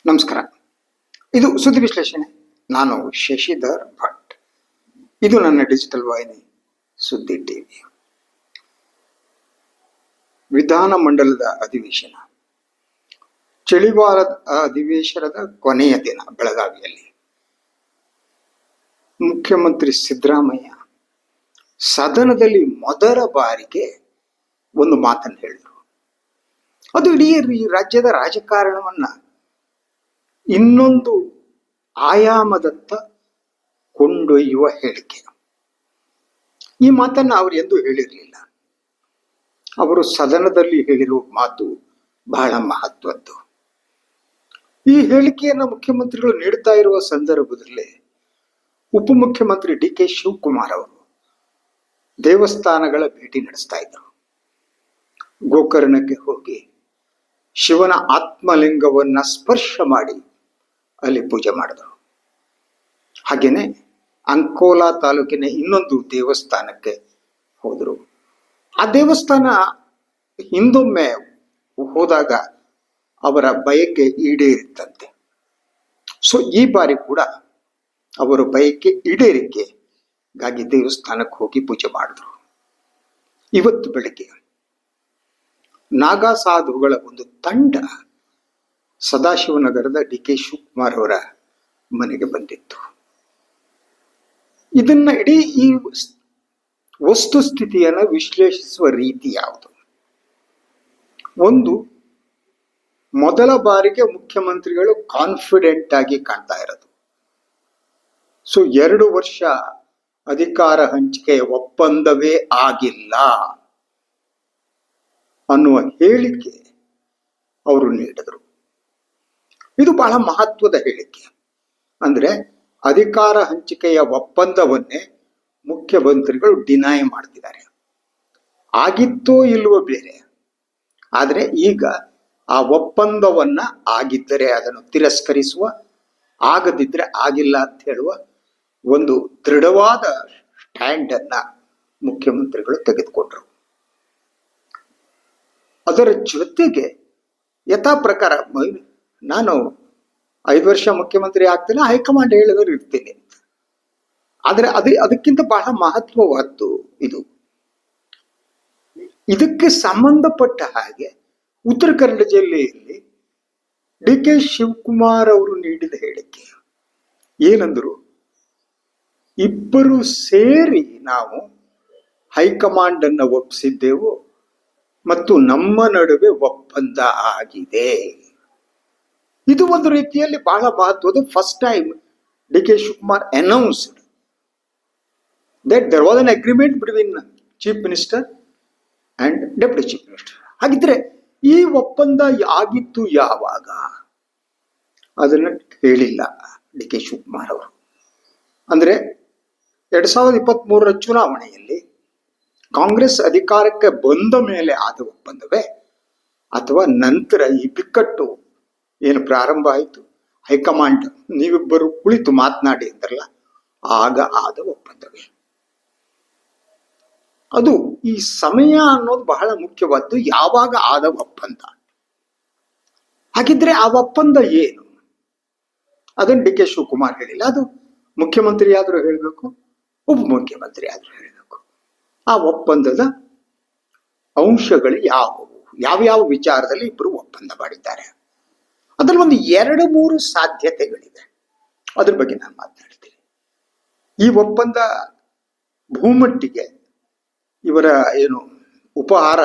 ನಮಸ್ಕಾರ. ಇದು ಸುದ್ದಿ ವಿಶ್ಲೇಷಣೆ. ನಾನು ಶಶಿಧರ್ ಭಟ್. ಇದು ನನ್ನ ಡಿಜಿಟಲ್ ವಾಹಿನಿ ಸುದ್ದಿ ಟಿವಿ. ವಿಧಾನಮಂಡಲದ ಅಧಿವೇಶನ, ಚಳಿಗಾಲದ ಅಧಿವೇಶನದ ಕೊನೆಯ ದಿನ ಬೆಳಗಾವಿಯಲ್ಲಿ ಮುಖ್ಯಮಂತ್ರಿ ಸಿದ್ದರಾಮಯ್ಯ ಸದನದಲ್ಲಿ ಮೊದಲ ಬಾರಿಗೆ ಒಂದು ಮಾತನ್ನು ಹೇಳಿದರು. ಅದು ಇಡೀ ರಾಜ್ಯದ ರಾಜಕಾರಣವನ್ನ ಇನ್ನೊಂದು ಆಯಾಮದತ್ತ ಕೊಂಡೊಯ್ಯುವ ಹೇಳಿಕೆ. ಈ ಮಾತನ್ನ ಅವರು ಎಂದೂ ಹೇಳಿರಲಿಲ್ಲ. ಅವರು ಸದನದಲ್ಲಿ ಹೇಳಿರುವ ಮಾತು ಬಹಳ ಮಹತ್ವದ್ದು. ಈ ಹೇಳಿಕೆಯನ್ನು ಮುಖ್ಯಮಂತ್ರಿಗಳು ನೀಡುತ್ತಾ ಇರುವ ಸಂದರ್ಭದಲ್ಲಿ ಉಪಮುಖ್ಯಮಂತ್ರಿ ಡಿ.ಕೆ. ಶಿವಕುಮಾರ್ ಅವರು ದೇವಸ್ಥಾನಗಳ ಭೇಟಿ ನಡೆಸ್ತಾ ಇದ್ರು. ಗೋಕರ್ಣಕ್ಕೆ ಹೋಗಿ ಶಿವನ ಆತ್ಮಲಿಂಗವನ್ನ ಸ್ಪರ್ಶ ಮಾಡಿ ಅಲ್ಲಿ ಪೂಜೆ ಮಾಡಿದ್ರು. ಹಾಗೇನೆ ಅಂಕೋಲಾ ತಾಲೂಕಿನ ಇನ್ನೊಂದು ದೇವಸ್ಥಾನಕ್ಕೆ ಹೋದರು. ಆ ದೇವಸ್ಥಾನ ಹಿಂದೊಮ್ಮೆ ಹೋದಾಗ ಅವರ ಬಯಕೆ ಈಡೇರಿತ್ತಂತೆ. ಸೊ ಈ ಬಾರಿ ಕೂಡ ಅವರ ಬಯಕೆ ಈಡೇರಿಕೆಗಾಗಿ ದೇವಸ್ಥಾನಕ್ಕೆ ಹೋಗಿ ಪೂಜೆ ಮಾಡಿದ್ರು. ಇವತ್ತು ಬೆಳಿಗ್ಗೆ ನಾಗಾ ಸಾಧುಗಳ ಒಂದು ತಂಡ ಸದಾಶಿವನಗರದ ಡಿ.ಕೆ. ಶಿವಕುಮಾರ್ ಅವರ ಮನೆಗೆ ಬಂದಿತ್ತು. ಇದನ್ನ ಇಡೀ ಈ ವಸ್ತುಸ್ಥಿತಿಯನ್ನು ವಿಶ್ಲೇಷಿಸುವ ರೀತಿ ಯಾವುದು? ಒಂದು, ಮೊದಲ ಬಾರಿಗೆ ಮುಖ್ಯಮಂತ್ರಿಗಳು ಕಾನ್ಫಿಡೆಂಟ್ ಆಗಿ ಕಾಣ್ತಾ ಇರೋದು. ಸೊ 2 ವರ್ಷ ಅಧಿಕಾರ ಹಂಚಿಕೆಯ ಒಪ್ಪಂದವೇ ಆಗಿಲ್ಲ ಅನ್ನುವ ಹೇಳಿಕೆ ಅವರು ನೀಡಿದರು. ಇದು ಬಹಳ ಮಹತ್ವದ ಹೇಳಿಕೆ. ಅಂದ್ರೆ ಅಧಿಕಾರ ಹಂಚಿಕೆಯ ಒಪ್ಪಂದವನ್ನೇ ಮುಖ್ಯಮಂತ್ರಿಗಳು ಡಿನೈ ಮಾಡ್ತಿದ್ದಾರೆ. ಆಗಿತ್ತೋ ಇಲ್ವೋ ಬೇರೆ, ಆದ್ರೆ ಈಗ ಆ ಒಪ್ಪಂದವನ್ನ ಆಗಿದ್ದರೆ ಅದನ್ನು ತಿರಸ್ಕರಿಸುವ, ಆಗದಿದ್ರೆ ಆಗಿಲ್ಲ ಅಂತ ಹೇಳುವ ಒಂದು ದೃಢವಾದ ಸ್ಟ್ಯಾಂಡ್ ಅನ್ನ ಮುಖ್ಯಮಂತ್ರಿಗಳು ತೆಗೆದುಕೊಂಡ್ರು. ಅದರ ಜೊತೆಗೆ ಯಥಾ ಪ್ರಕಾರ ನಾನು 5 ವರ್ಷ ಮುಖ್ಯಮಂತ್ರಿ ಆಗ್ತೇನೆ, ಹೈಕಮಾಂಡ್ ಹೇಳಿದ್ರು ಇರ್ತೀನಿ. ಆದ್ರೆ ಅದಕ್ಕಿಂತ ಬಹಳ ಮಹತ್ವವಾದ್ದು ಇದು. ಇದಕ್ಕೆ ಸಂಬಂಧಪಟ್ಟ ಹಾಗೆ ಉತ್ತರ ಕನ್ನಡ ಜಿಲ್ಲೆಯಲ್ಲಿ ಡಿ.ಕೆ. ಶಿವಕುಮಾರ್ ಅವರು ನೀಡಿದ ಹೇಳಿಕೆ ಏನಂದ್ರು? ಇಬ್ಬರು ಸೇರಿ ನಾವು ಹೈಕಮಾಂಡ್ ಅನ್ನ ಒಪ್ಪಿಸಿದ್ದೆವು ಮತ್ತು ನಮ್ಮ ನಡುವೆ ಒಪ್ಪಂದ ಆಗಿದೆ. ಇದು ಒಂದು ರೀತಿಯಲ್ಲಿ ಬಹಳ ಮಹತ್ವದ. First time DK. Shivakumar announced that there was an agreement between chief minister and deputy chief minister. ಹಾಗಿದ್ರೆ ಈ ಒಪ್ಪಂದ ಆಗಿತ್ತು ಯಾವಾಗ? ಅದನ್ನ ಹೇಳಿಲ್ಲ ಡಿ.ಕೆ. ಶಿವಕುಮಾರ್ ಅವರು. ಅಂದ್ರೆ 2023 ಚುನಾವಣೆಯಲ್ಲಿ ಕಾಂಗ್ರೆಸ್ ಅಧಿಕಾರಕ್ಕೆ ಬಂದ ಮೇಲೆ ಆದ ಒಪ್ಪಂದವೇ, ಅಥವಾ ನಂತರ ಈ ಬಿಕ್ಕಟ್ಟು ಏನು ಪ್ರಾರಂಭ ಆಯಿತು, ಹೈಕಮಾಂಡ್ ನೀವಿಬ್ಬರು ಕುಳಿತು ಮಾತನಾಡಿ ಅಂತಾರಲ್ಲ, ಆಗ ಆದ ಒಪ್ಪಂದವೇ ಅದು. ಈ ಸಮಯ ಅನ್ನೋದು ಬಹಳ ಮುಖ್ಯವಾದ್ದು. ಯಾವಾಗ ಆದ ಒಪ್ಪಂದ? ಹಾಗಿದ್ರೆ ಆ ಒಪ್ಪಂದ ಏನು? ಅದನ್ನು ಡಿ.ಕೆ. ಶಿವಕುಮಾರ್ ಹೇಳಿಲ್ಲ. ಅದು ಮುಖ್ಯಮಂತ್ರಿ ಆದ್ರೂ ಹೇಳಬೇಕು, ಉಪಮುಖ್ಯಮಂತ್ರಿ ಆದ್ರೂ ಹೇಳಬೇಕು. ಆ ಒಪ್ಪಂದದ ಅಂಶಗಳು ಯಾವುವು, ಯಾವ್ಯಾವ ವಿಚಾರದಲ್ಲಿ ಇಬ್ಬರು ಒಪ್ಪಂದ ಮಾಡಿದ್ದಾರೆ? ಅದ್ರಲ್ಲಿ ಒಂದು 2-3 ಸಾಧ್ಯತೆಗಳಿವೆ. ಅದ್ರ ಬಗ್ಗೆ ನಾನು ಮಾತನಾಡ್ತೀನಿ. ಈ ಒಪ್ಪಂದ ಬಹುಮಟ್ಟಿಗೆ ಇವರ ಏನು ಉಪಹಾರ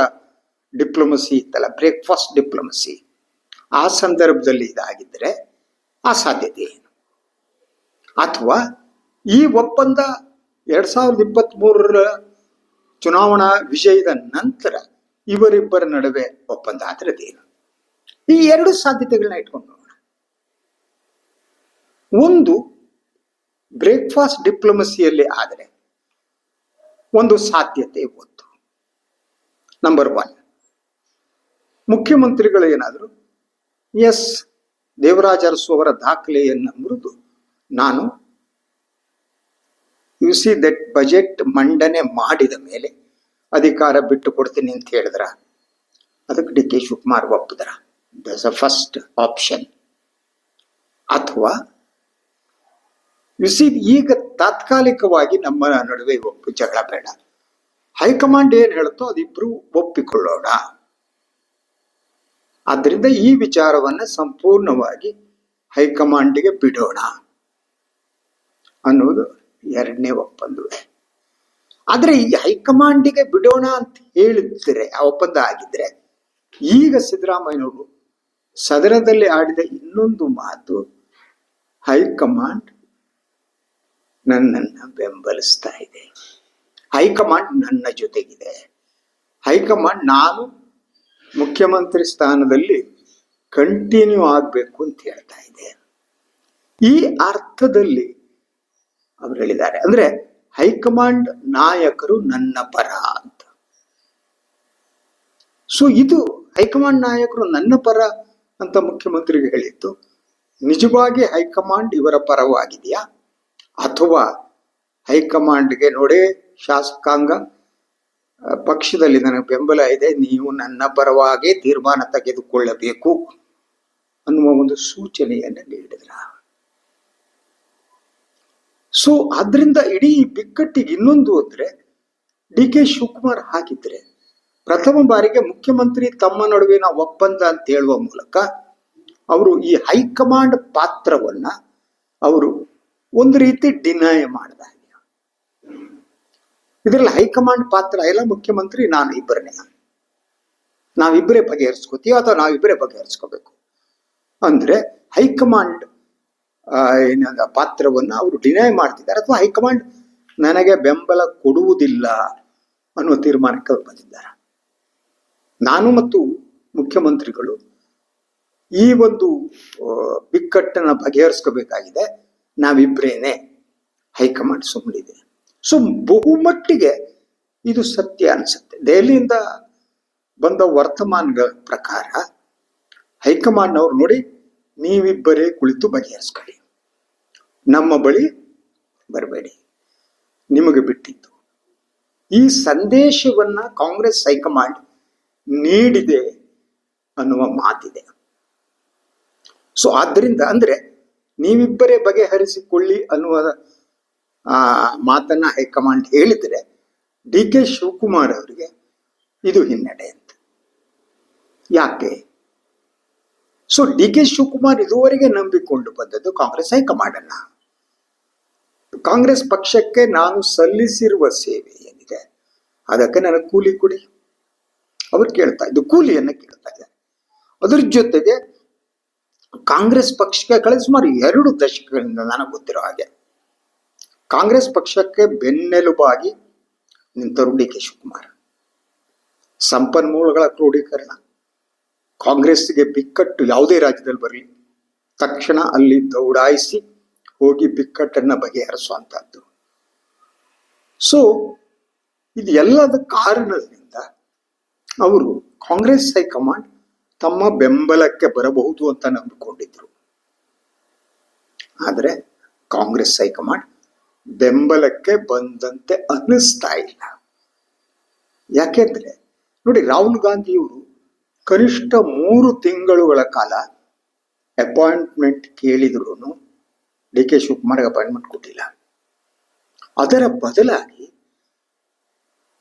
ಡಿಪ್ಲೊಮಸಿ ಇತ್ತಲ್ಲ, ಬ್ರೇಕ್ಫಾಸ್ಟ್ ಡಿಪ್ಲೊಮಸಿ, ಆ ಸಂದರ್ಭದಲ್ಲಿ ಇದಾಗಿದ್ರೆ ಆ ಸಾಧ್ಯತೆ ಏನು? ಅಥವಾ ಈ ಒಪ್ಪಂದ 2023 ಚುನಾವಣಾ ವಿಜಯದ ನಂತರ ಇವರಿಬ್ಬರ ನಡುವೆ ಒಪ್ಪಂದ ಆದ್ರದೇನು? ಈ 2 ಸಾಧ್ಯತೆಗಳನ್ನ ಇಟ್ಕೊಂಡು ನೋಡೋಣ. ಒಂದು, ಬ್ರೇಕ್ಫಾಸ್ಟ್ ಡಿಪ್ಲೊಮಸಿಯಲ್ಲಿ ಆದರೆ ಒಂದು ಸಾಧ್ಯತೆ ಒಂದು. ನಂಬರ್ 1, ಮುಖ್ಯಮಂತ್ರಿಗಳು ಏನಾದ್ರು ಎಸ್ ದೇವರಾಜ ಅರಸು ಅವರ ದಾಖಲೆಯನ್ನು ಮುರಿದು ನಾನು ಯು ಸಿ ದಟ್ ಬಜೆಟ್ ಮಂಡನೆ ಮಾಡಿದ ಮೇಲೆ ಅಧಿಕಾರ ಬಿಟ್ಟು ಕೊಡ್ತೀನಿ ಅಂತ ಹೇಳಿದ್ರ, ಅದಕ್ಕೆ ಡಿ.ಕೆ. ಶಿವಕುಮಾರ್ ಒಪ್ಪಿದ್ರ. That's a first option. ಅಥವಾ ಈಗ ತಾತ್ಕಾಲಿಕವಾಗಿ ನಮ್ಮ ನಡುವೆ ಜಗಳ ಬೇಡ, ಹೈಕಮಾಂಡ್ ಏನ್ ಹೇಳುತ್ತೋ ಅದಿಬ್ರು ಒಪ್ಪಿಕೊಳ್ಳೋಣ. ಆದ್ರಿಂದ ಈ ವಿಚಾರವನ್ನ ಸಂಪೂರ್ಣವಾಗಿ ಹೈಕಮಾಂಡ್ಗೆ ಬಿಡೋಣ ಅನ್ನೋದು ಎರಡನೇ ಒಪ್ಪಂದವೇ. ಆದ್ರೆ ಈ ಹೈಕಮಾಂಡಿಗೆ ಬಿಡೋಣ ಅಂತ ಹೇಳಿದ್ರೆ ಆ ಒಪ್ಪಂದ ಆಗಿದ್ರೆ, ಈಗ ಸಿದ್ದರಾಮಯ್ಯನವರು ಸದನದಲ್ಲಿ ಆಡಿದ ಇನ್ನೊಂದು ಮಾತು, ಹೈಕಮಾಂಡ್ ನನ್ನನ್ನ ಬೆಂಬಲಿಸ್ತಾ ಇದೆ, ಹೈಕಮಾಂಡ್ ನನ್ನ ಜೊತೆಗಿದೆ, ಹೈಕಮಾಂಡ್ ನಾನು ಮುಖ್ಯಮಂತ್ರಿ ಸ್ಥಾನದಲ್ಲಿ ಕಂಟಿನ್ಯೂ ಆಗ್ಬೇಕು ಅಂತ ಹೇಳ್ತಾ ಇದೆ. ಈ ಅರ್ಥದಲ್ಲಿ ಅವರು ಹೇಳಿದ್ದಾರೆ, ಅಂದ್ರೆ ಹೈಕಮಾಂಡ್ ನಾಯಕರು ನನ್ನ ಪರ ಅಂತ. ಸೊ ಇದು ಹೈಕಮಾಂಡ್ ನಾಯಕರು ನನ್ನ ಪರ ಅಂತ ಮುಖ್ಯಮಂತ್ರಿಗೆ ಹೇಳಿದ್ದು, ನಿಜವಾಗಿ ಹೈಕಮಾಂಡ್ ಇವರ ಪರವಾಗಿದೆಯಾ, ಅಥವಾ ಹೈಕಮಾಂಡ್ಗೆ ನೋಡಿ ಶಾಸಕಾಂಗ ಪಕ್ಷದಲ್ಲಿ ನನಗೆ ಬೆಂಬಲ ಇದೆ, ನೀವು ನನ್ನ ಪರವಾಗಿ ತೀರ್ಮಾನ ತೆಗೆದುಕೊಳ್ಳಬೇಕು ಅನ್ನುವ ಒಂದು ಸೂಚನೆಯನ್ನು ನೀಡಿದ್ರ. ಸೊ ಆದ್ರಿಂದ ಇಡೀ ಬಿಕ್ಕಟ್ಟಿಗೆ ಇನ್ನೊಂದು ಅಂದ್ರೆ, ಡಿ ಕೆ ಶಿವಕುಮಾರ್ ಹಾಕಿದ್ರೆ ಪ್ರಥಮ ಬಾರಿಗೆ ಮುಖ್ಯಮಂತ್ರಿ ತಮ್ಮ ನಡುವಿನ ಒಪ್ಪಂದ ಅಂತ ಹೇಳುವ ಮೂಲಕ ಅವರು ಈ ಹೈಕಮಾಂಡ್ ಪಾತ್ರವನ್ನ ಅವರು ಒಂದು ರೀತಿ ಡಿನೈ ಮಾಡಿದ. ಇದರಲ್ಲಿ ಹೈಕಮಾಂಡ್ ಪಾತ್ರ ಎಲ್ಲ ಮುಖ್ಯಮಂತ್ರಿ ನಾನು ಇಬ್ಬರನೇ, ನಾವಿಬ್ಬರೇ ಬಗೆಹರಿಸ್ಕೋತೀವಿ ಅಥವಾ ನಾವಿಬ್ಬರೇ ಬಗೆಹರಿಸ್ಕೋಬೇಕು ಅಂದ್ರೆ ಹೈಕಮಾಂಡ್ ಪಾತ್ರವನ್ನ ಅವರು ಡಿನೈ ಮಾಡ್ತಿದ್ದಾರೆ, ಅಥವಾ ಹೈಕಮಾಂಡ್ ನನಗೆ ಬೆಂಬಲ ಕೊಡುವುದಿಲ್ಲ ಅನ್ನುವ ತೀರ್ಮಾನಕ್ಕೆ ಅವರು ಬಂದಿದ್ದಾರೆ. ನಾನು ಮತ್ತು ಮುಖ್ಯಮಂತ್ರಿಗಳು ಈ ಒಂದು ಬಿಕ್ಕಟ್ಟನ್ನ ಬಗೆಹರಿಸ್ಕೋಬೇಕಾಗಿದೆ, ನಾವಿಬ್ರೇನೆ, ಹೈಕಮಾಂಡ್ ಸುಮ್ಮನಿದೆ. ಸೊ ಬಹುಮಟ್ಟಿಗೆ ಇದು ಸತ್ಯ ಅನ್ಸುತ್ತೆ. ದೆಹಲಿಯಿಂದ ಬಂದ ವರ್ತಮಾನಗಳ ಪ್ರಕಾರ ಹೈಕಮಾಂಡ್ನವ್ರು ನೋಡಿ, ನೀವಿಬ್ಬರೇ ಕುಳಿತು ಬಗೆಹರಿಸ್ಕೊಳ್ಳಿ, ನಮ್ಮ ಬಳಿ ಬರಬೇಡಿ, ನಿಮಗೆ ಬಿಟ್ಟಿದ್ದು. ಈ ಸಂದೇಶವನ್ನ ಕಾಂಗ್ರೆಸ್ ಹೈಕಮಾಂಡ್ ನೀಡಿದೆ ಅನ್ನುವ ಮಾತಿದೆ. ಸೊ ಆದ್ದರಿಂದ ಅಂದ್ರೆ ನೀವಿಬ್ಬರೇ ಬಗೆಹರಿಸಿಕೊಳ್ಳಿ ಅನ್ನುವ ಮಾತನ್ನ ಹೈಕಮಾಂಡ್ ಹೇಳಿದ್ರೆ, ಡಿ ಕೆ ಶಿವಕುಮಾರ್ ಅವರಿಗೆ ಇದು ಹಿನ್ನಡೆ ಅಂತ. ಯಾಕೆ? ಸೊ ಡಿ ಕೆ ಶಿವಕುಮಾರ್ ಇದುವರೆಗೆ ನಂಬಿಕೊಂಡು ಬಂದದ್ದು ಕಾಂಗ್ರೆಸ್ ಹೈಕಮಾಂಡ್ ಅನ್ನ. ಕಾಂಗ್ರೆಸ್ ಪಕ್ಷಕ್ಕೆ ನಾನು ಸಲ್ಲಿಸಿರುವ ಸೇವೆ ಏನಿದೆ ಅದಕ್ಕೆ ನನಗೆ ಕೂಲಿ ಕೊಡಿ ಅವ್ರು ಕೇಳ್ತಾ ಇದ್ದು, ಕೂಲಿಯನ್ನ ಕೇಳ್ತಾ ಇದ್ದಾರೆ. ಅದ್ರ ಜೊತೆಗೆ ಕಾಂಗ್ರೆಸ್ ಪಕ್ಷಕ್ಕೆ ಕಳೆದ ಸುಮಾರು 2 ದಶಕಗಳಿಂದ ನನಗೆ ಗೊತ್ತಿರೋ ಹಾಗೆ ಕಾಂಗ್ರೆಸ್ ಪಕ್ಷಕ್ಕೆ ಬೆನ್ನೆಲುಬಾಗಿ ನಿಂತರು ಡಿ ಕೆ ಶಿವಕುಮಾರ್. ಸಂಪನ್ಮೂಲಗಳ ಕ್ರೋಢೀಕರಣ, ಕಾಂಗ್ರೆಸ್ಗೆ ಬಿಕ್ಕಟ್ಟು ಯಾವುದೇ ರಾಜ್ಯದಲ್ಲಿ ಬರಲಿ ತಕ್ಷಣ ಅಲ್ಲಿ ದೌಡಾಯಿಸಿ ಹೋಗಿ ಬಿಕ್ಕಟ್ಟನ್ನ ಬಗೆಹರಿಸುವಂತಹದ್ದು. ಸೊ ಇದು ಎಲ್ಲದ ಕಾರಣದಿಂದ ಅವರು ಕಾಂಗ್ರೆಸ್ ಹೈಕಮಾಂಡ್ ತಮ್ಮ ಬೆಂಬಲಕ್ಕೆ ಬರಬಹುದು ಅಂತ ನಂಬಿಕೊಂಡಿದ್ರು. ಆದರೆ ಕಾಂಗ್ರೆಸ್ ಹೈಕಮಾಂಡ್ ಬೆಂಬಲಕ್ಕೆ ಬಂದಂತೆ ಅನ್ನಿಸ್ತಾ ಇಲ್ಲ. ಯಾಕೆಂದ್ರೆ ನೋಡಿ, ರಾಹುಲ್ ಗಾಂಧಿಯವರು ಕನಿಷ್ಠ 3 ತಿಂಗಳುಗಳ ಕಾಲ ಅಪಾಯಿಂಟ್ಮೆಂಟ್ ಕೇಳಿದ್ರು ಡಿ ಕೆ ಶಿವಕುಮಾರ್ಗೆ ಅಪಾಯಿಂಟ್ಮೆಂಟ್ ಕೊಟ್ಟಿಲ್ಲ. ಅದರ ಬದಲಾಗಿ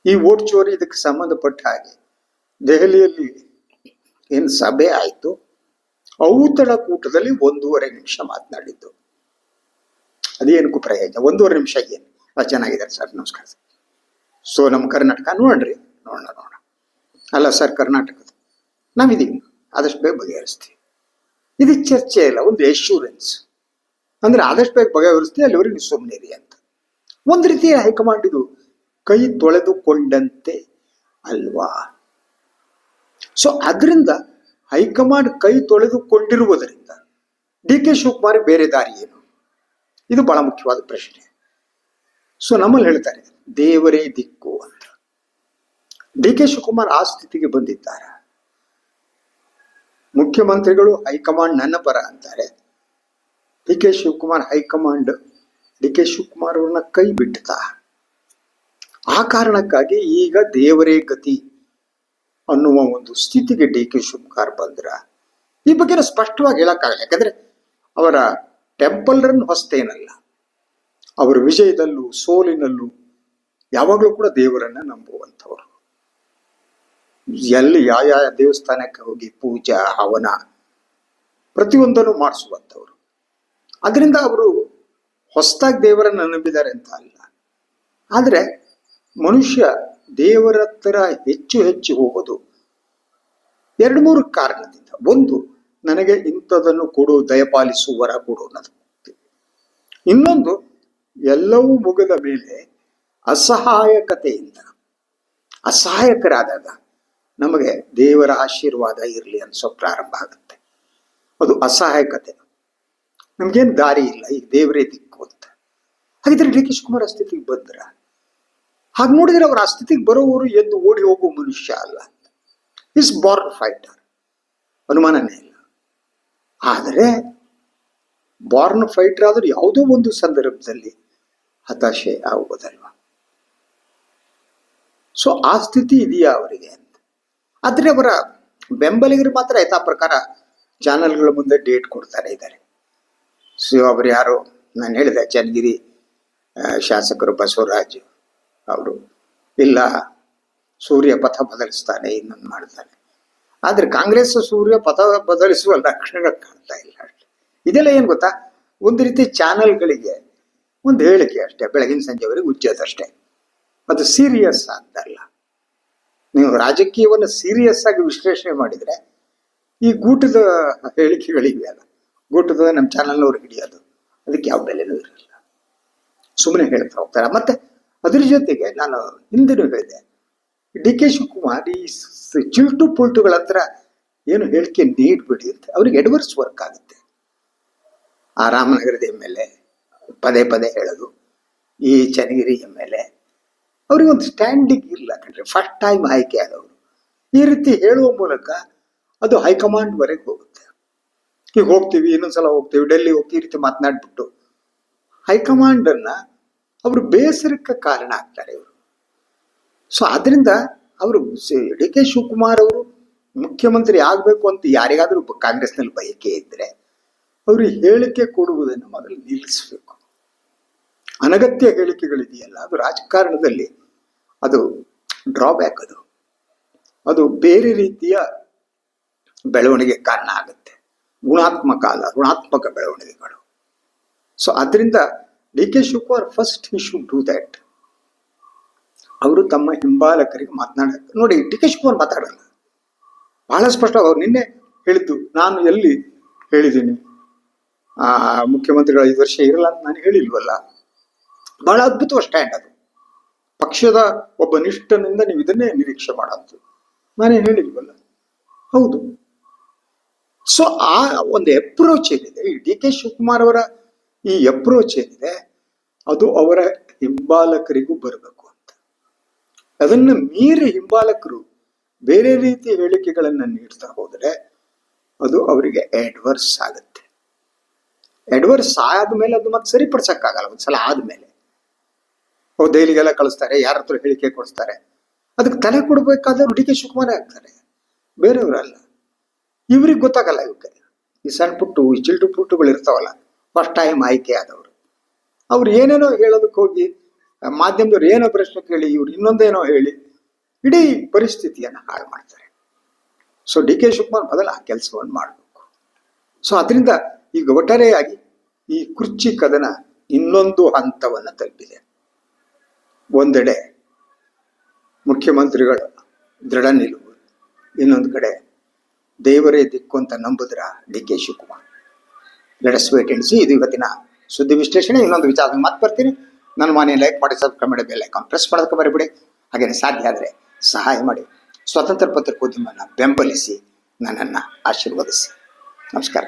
ಈ ವೋಟ್ ಚೋರಿ ಇದಕ್ಕೆ ಸಂಬಂಧಪಟ್ಟ ಹಾಗೆ ದೆಹಲಿಯಲ್ಲಿ ಏನು ಸಭೆ ಆಯಿತು, ಔತಣಕೂಟದಲ್ಲಿ 1.5 ನಿಮಿಷ ಮಾತನಾಡಿದ್ದು. ಅದೇನಕ್ಕೂ ಪ್ರಯೋಜನ, 1.5 ನಿಮಿಷ ಏನು? ಚೆನ್ನಾಗಿದ್ದಾರೆ ಸರ್, ನಮಸ್ಕಾರ ಸರ್. ಸೊ ನಮ್ಮ ಕರ್ನಾಟಕ ನೋಡ್ರಿ, ನೋಡೋಣ. ಅಲ್ಲ ಸರ್, ಕರ್ನಾಟಕದ ನಾವಿದೀವಿ, ಆದಷ್ಟು ಬೇಗ ಬಗೆಹರಿಸ್ತೀವಿ. ಇದು ಚರ್ಚೆ ಇಲ್ಲ, ಒಂದು ಎಶ್ಯೂರೆನ್ಸ್. ಅಂದ್ರೆ ಆದಷ್ಟು ಬೇಗ ಬಗೆಹರಿಸ್ತೀವಿ, ಅಲ್ಲಿವರೆಗೆ ನೀವು ಸುಮ್ಮನಿರಿ ಅಂತ. ಒಂದು ರೀತಿಯ ಹೈಕಮಾಂಡ್ ಇದು ಕೈ ತೊಳೆದುಕೊಂಡಂತೆ ಅಲ್ವಾ? ಸೊ ಅದರಿಂದ ಹೈಕಮಾಂಡ್ ಕೈ ತೊಳೆದುಕೊಂಡಿರುವುದರಿಂದ ಡಿ ಕೆ ಶಿವಕುಮಾರ್ ಬೇರೆ ದಾರಿ ಏನು? ಇದು ಬಹಳ ಮುಖ್ಯವಾದ ಪ್ರಶ್ನೆ. ಸೊ ನಮ್ಮಲ್ಲಿ ಹೇಳ್ತಾರೆ ದೇವರೇ ದಿಕ್ಕು ಅಂತ. ಡಿ ಕೆ ಶಿವಕುಮಾರ್ ಆ ಸ್ಥಿತಿಗೆ ಬಂದಿದ್ದಾರೆ. ಮುಖ್ಯಮಂತ್ರಿಗಳು ಹೈಕಮಾಂಡ್ ನನ್ನ ಪರ ಅಂತಾರೆ, D K Shivakumar high command D K Shivakumar ಅವ್ರನ್ನ ಕೈ ಬಿಡ್ತಾ. ಆ ಕಾರಣಕ್ಕಾಗಿ ಈಗ ದೇವರೇ ಗತಿ ಅನ್ನುವ ಒಂದು ಸ್ಥಿತಿಗೆ ಡಿ ಕೆ ಶಿವಕುಮಾರ್ ಬಂದ್ರ. ಈ ಬಗ್ಗೆ ಸ್ಪಷ್ಟವಾಗಿ ಹೇಳಕ್ಕಾಗಲ್ಲ, ಯಾಕಂದ್ರೆ ಅವರ ಟೆಂಪಲ್ ರನ್ ಹೊಸ್ತೇನಲ್ಲ. ಅವರ ವಿಜಯದಲ್ಲೂ ಸೋಲಿನಲ್ಲೂ ಯಾವಾಗಲೂ ಕೂಡ ದೇವರನ್ನ ನಂಬುವಂಥವ್ರು. ಎಲ್ಲಿ ಯಾವ ದೇವಸ್ಥಾನಕ್ಕೆ ಹೋಗಿ ಪೂಜಾ ಹವನ ಪ್ರತಿಯೊಂದನ್ನು ಮಾಡಿಸುವಂಥವ್ರು. ಅದರಿಂದ ಅವರು ಹೊಸದಾಗಿ ದೇವರನ್ನು ನಂಬಿದ್ದಾರೆ ಅಂತ ಅಲ್ಲ. ಆದರೆ ಮನುಷ್ಯ ದೇವರ ಹತ್ರ ಹೆಚ್ಚು ಹೆಚ್ಚು ಹೋಗೋದು 2-3 ಕಾರಣದಿಂದ. ಒಂದು, ನನಗೆ ಇಂಥದನ್ನು ಕೊಡು, ದಯಪಾಲಿಸು, ವರ ಕೊಡು ಅನ್ನೋದು. ಇನ್ನೊಂದು, ಎಲ್ಲವೂ ಮುಗಿದ ಮೇಲೆ ಅಸಹಾಯಕರಾದಾಗ ನಮಗೆ ದೇವರ ಆಶೀರ್ವಾದ ಇರಲಿ ಅನ್ಸೋ ಪ್ರಾರಂಭ ಆಗುತ್ತೆ. ಅದು ಅಸಹಾಯಕತೆ. ನಮ್ಗೇನು ದಾರಿ ಇಲ್ಲ, ಈಗ ದೇವರೇ ದಿಕ್ಕು ಅಂತ. ಹಾಗಿದ್ರೆ ಡಿ ಕೆ ಶಿವಕುಮಾರ್ ಆ ಸ್ಥಿತಿಗೆ ಬಂದ್ರ? ಹಾಗೆ ನೋಡಿದ್ರೆ ಅವ್ರ ಆ ಸ್ಥಿತಿಗೆ ಬರೋವರು ಎದ್ದು ಓಡಿ ಹೋಗೋ ಮನುಷ್ಯ ಅಲ್ಲ. ಇಸ್ ಬಾರ್ನ್ ಫೈಟರ್, ಅನುಮಾನನೇ ಇಲ್ಲ. ಆದರೆ ಬಾರ್ನ್ ಫೈಟರ್ ಆದ್ರೂ ಯಾವುದೋ ಒಂದು ಸಂದರ್ಭದಲ್ಲಿ ಹತಾಶೆ ಆಗುವುದಲ್ವ. ಸೊ ಆ ಸ್ಥಿತಿ ಇದೆಯಾ ಅವರಿಗೆ ಅಂತ. ಆದರೆ ಅವರ ಬೆಂಬಲಿಗರು ಮಾತ್ರ ಯಥಾ ಪ್ರಕಾರ ಚಾನಲ್ಗಳ ಮುಂದೆ ಡೇಟ್ ಕೊಡ್ತಾರೆ ಇದ್ದಾರೆ. ಸೊ ಅವರು ಯಾರು, ನಾನು ಹೇಳಿದೆ, ಚನ್ನಗಿರಿ ಶಾಸಕರು ಬಸವರಾಜ್ ಅವರು, ಇಲ್ಲ ಸೂರ್ಯ ಪಥ ಬದಲಿಸ್ತಾನೆ, ಇನ್ನೊಂದು ಮಾಡ್ತಾನೆ. ಆದರೆ ಕಾಂಗ್ರೆಸ್ ಸೂರ್ಯ ಪಥ ಬದಲಿಸುವ ಲಕ್ಷಣಗಳು ಕಾಣ್ತಾ ಇಲ್ಲ. ಇದೆಲ್ಲ ಏನು ಗೊತ್ತಾ, ಒಂದು ರೀತಿ ಚಾನಲ್ಗಳಿಗೆ ಒಂದು ಹೇಳಿಕೆ ಅಷ್ಟೇ, ಬೆಳಗಿನ ಸಂಜೆವರೆಗೆ ಉಜ್ಜೋದಷ್ಟೇ. ಅದು ಸೀರಿಯಸ್ ಅಂತಲ್ಲ. ನೀವು ರಾಜಕೀಯವನ್ನು ಸೀರಿಯಸ್ ಆಗಿ ವಿಶ್ಲೇಷಣೆ ಮಾಡಿದರೆ ಈ ಗೂಟದ ಹೇಳಿಕೆಗಳಿವೆ ಅಲ್ಲ, ಗೂಟದ ನಮ್ಮ ಚಾನಲ್ನವ್ರು ಹಿಡಿಯೋದು, ಅದಕ್ಕೆ ಯಾವ ಬೆಲೆನೂ ಇರಲ್ಲ, ಸುಮ್ಮನೆ ಹೇಳ್ತಾ ಹೋಗ್ತಾರೆ. ಮತ್ತೆ ಅದ್ರ ಜೊತೆಗೆ ನಾನು ಹಿಂದಿನೂ ಹೇಳಿದೆ, ಡಿ ಕೆ ಶಿವಕುಮಾರ್ ಈ ಚಿಲ್ಟು ಪುಲ್ಟುಗಳ ಹತ್ರ ಏನು ಹೇಳಿಕೆ ನೀಡ್ಬಿಡಿ ಅಂತ. ಅವ್ರಿಗೆ ಎಡ್ವರ್ಸ್ ವರ್ಕ್ ಆಗುತ್ತೆ. ಆ ರಾಮನಗರದ ಎಮ್.ಎಲ್.ಎ ಪದೇ ಪದೇ ಹೇಳೋದು, ಈ ಚನ್ನಗಿರಿ ಎಮ್.ಎಲ್.ಎ ಅವ್ರಿಗೆ ಒಂದು ಸ್ಟ್ಯಾಂಡಿಂಗ್ ಇಲ್ಲ ಕಣ್ರಿ. ಫಸ್ಟ್ ಟೈಮ್ ಆಯ್ಕೆ ಆದವರು ಈ ರೀತಿ ಹೇಳುವ ಮೂಲಕ ಅದು ಹೈಕಮಾಂಡ್ವರೆಗೆ ಹೋಗುತ್ತೆ. ಈಗ ಹೋಗ್ತೀವಿ, ಇನ್ನೊಂದ್ಸಲ ಹೋಗ್ತೀವಿ, ಡೆಲ್ಲಿ ಹೋಗ್ತೀವಿ, ಈ ರೀತಿ ಮಾತನಾಡ್ಬಿಟ್ಟು ಹೈಕಮಾಂಡನ್ನ ಅವರು ಬೇಸರಕ್ಕೆ ಕಾರಣ ಆಗ್ತಾರೆ ಇವರು. ಸೊ ಅದರಿಂದ ಅವರು ಡಿ ಕೆ ಶಿವಕುಮಾರ್ ಅವರು ಮುಖ್ಯಮಂತ್ರಿ ಆಗಬೇಕು ಅಂತ ಯಾರಿಗಾದ್ರೂ ಕಾಂಗ್ರೆಸ್ನಲ್ಲಿ ಬಯಕೆ ಇದ್ರೆ ಅವರು ಹೇಳಿಕೆ ಕೊಡುವುದನ್ನು ಮೊದಲು ನಿಲ್ಲಿಸಬೇಕು. ಅನಗತ್ಯ ಹೇಳಿಕೆಗಳಿದೆಯಲ್ಲ, ಅದು ರಾಜಕಾರಣದಲ್ಲಿ ಅದು ಡ್ರಾಬ್ಯಾಕ್. ಅದು ಬೇರೆ ರೀತಿಯ ಬೆಳವಣಿಗೆ ಕಾರಣ ಆಗುತ್ತೆ. ಗುಣಾತ್ಮಕ ಅಲ್ಲ, ಋಣಾತ್ಮಕ ಬೆಳವಣಿಗೆಗಳು. ಸೊ ಅದರಿಂದ D K Shivakumar first he should do that. ಅವರು ತಮ್ಮ ಹಿಂಬಾಲಕರಿಗೆ ಮಾತನಾಡ ನೋಡಿ. ಡಿ ಕೆ ಶಿವಕುಮಾರ್ ಮಾತಾಡಲ್ಲ, ಬಹಳ ಸ್ಪಷ್ಟ. ಅವ್ರು ನಿನ್ನೆ ಹೇಳಿದ್ದು, ನಾನು ಎಲ್ಲಿ ಹೇಳಿದ್ದೀನಿ ಮುಖ್ಯಮಂತ್ರಿಗಳು 5 ವರ್ಷ ಇರಲ್ಲ ಅಂತ ನಾನು ಹೇಳಿಲ್ವಲ್ಲ. ಬಹಳ ಅದ್ಭುತವಾದ ಸ್ಟ್ಯಾಂಡ್ ಅದು. ಪಕ್ಷದ ಒಬ್ಬ ನಿಷ್ಠನಿಂದ ನೀವು ಇದನ್ನೇ ನಿರೀಕ್ಷೆ ಮಾಡೋದು, ನಾನೇ ಹೇಳಿಲ್ವಲ್ಲ. ಹೌದು. ಸೊ ಆ ಒಂದು ಅಪ್ರೋಚ್ ಏನಿದೆ, ಈ ಡಿ ಕೆ ಶಿವಕುಮಾರ್ ಅವರ ಈ ಅಪ್ರೋಚ್ ಏನಿದೆ, ಅದು ಅವರ ಹಿಂಬಾಲಕರಿಗೂ ಬರಬೇಕು ಅಂತ. ಅದನ್ನು ಮೀರಿ ಹಿಂಬಾಲಕರು ಬೇರೆ ರೀತಿಯ ಹೇಳಿಕೆಗಳನ್ನು ನೀಡ್ತಾ ಹೋದರೆ ಅದು ಅವರಿಗೆ ಎಡ್ವರ್ಸ್ ಆಗುತ್ತೆ. ಎಡ್ವರ್ಸ್ ಆದ್ಮೇಲೆ ಅದು ಮತ್ತೆ ಸರಿಪಡಿಸಕ್ಕಾಗಲ್ಲ. ಒಂದ್ಸಲ ಆದ್ಮೇಲೆ ಅವ್ರು ದೆಹಲಿಗೆಲ್ಲ ಕಳಿಸ್ತಾರೆ, ಯಾರ ಹತ್ರ ಹೇಳಿಕೆ ಕೊಡಿಸ್ತಾರೆ, ಅದಕ್ಕೆ ತಲೆ ಕೊಡ್ಬೇಕಾದವ್ರು ಡಿ ಕೆ ಶಿವಕುಮಾರೇ ಆಗ್ತಾರೆ, ಬೇರೆಯವರಲ್ಲ. ಇವ್ರಿಗೆ ಗೊತ್ತಾಗಲ್ಲ. ಇವಕ್ಕೆ ಈ ಸಣ್ಣ ಪುಟ್ಟು ಈ ಚಿಲ್ಟು ಪುಟ್ಟುಗಳು ಇರ್ತಾವಲ್ಲ, ಫಸ್ಟ್ ಟೈಮ್ ಆಯ್ಕೆ ಆದವರು, ಅವ್ರು ಏನೇನೋ ಹೇಳೋದಕ್ಕೆ ಹೋಗಿ ಮಾಧ್ಯಮದವ್ರು ಏನೋ ಪ್ರಶ್ನೆ ಕೇಳಿ ಇವ್ರು ಇನ್ನೊಂದೇನೋ ಹೇಳಿ ಇಡೀ ಪರಿಸ್ಥಿತಿಯನ್ನು ಹಾಳು ಮಾಡ್ತಾರೆ. ಸೊ ಡಿ ಕೆ ಶಿವಕುಮಾರ್ ಮೊದಲು ಆ ಕೆಲಸವನ್ನು ಮಾಡಬೇಕು. ಸೊ ಅದರಿಂದ ಈಗ ಒಟ್ಟಾರೆಯಾಗಿ ಈ ಕುರ್ಚಿ ಕದನ ಇನ್ನೊಂದು ಹಂತವನ್ನು ತಲುಪಿದೆ. ಒಂದೆಡೆ ಮುಖ್ಯಮಂತ್ರಿಗಳ ದೃಢ ನಿಲುವು, ಇನ್ನೊಂದು ಕಡೆ ದೇವರೇ ದಿಕ್ಕು ಅಂತ ನಂಬುದ್ರ D K Shivakumar. Let's wait and see. ಇದು ಇವತ್ತಿನ ಸುದ್ದಿ ವಿಶ್ಲೇಷಣೆ. ಇನ್ನೊಂದು ವಿಚಾರ ಮತ್ತೆ ಬರ್ತೀನಿ. ನನ್ನ ಮನೆ ಲೈಕ್ ಮಾಡಿ, ಸಬ್ಸ್ಕ್ರೈಬ್ ಮಾಡಿ, ಬೆಲ್ ಐಕಾನ್ ಪ್ರೆಸ್ ಮಾಡೋದಕ್ಕೆ ಮರಿಬೇಡಿ. ಹಾಗೇನೆ ಸಾಧ್ಯ ಆದರೆ ಸಹಾಯ ಮಾಡಿ, ಸ್ವತಂತ್ರ ಪತ್ರಿಕೋದ್ಯಮವನ್ನು ಬೆಂಬಲಿಸಿ, ನನ್ನನ್ನು ಆಶೀರ್ವದಿಸಿ. ನಮಸ್ಕಾರ.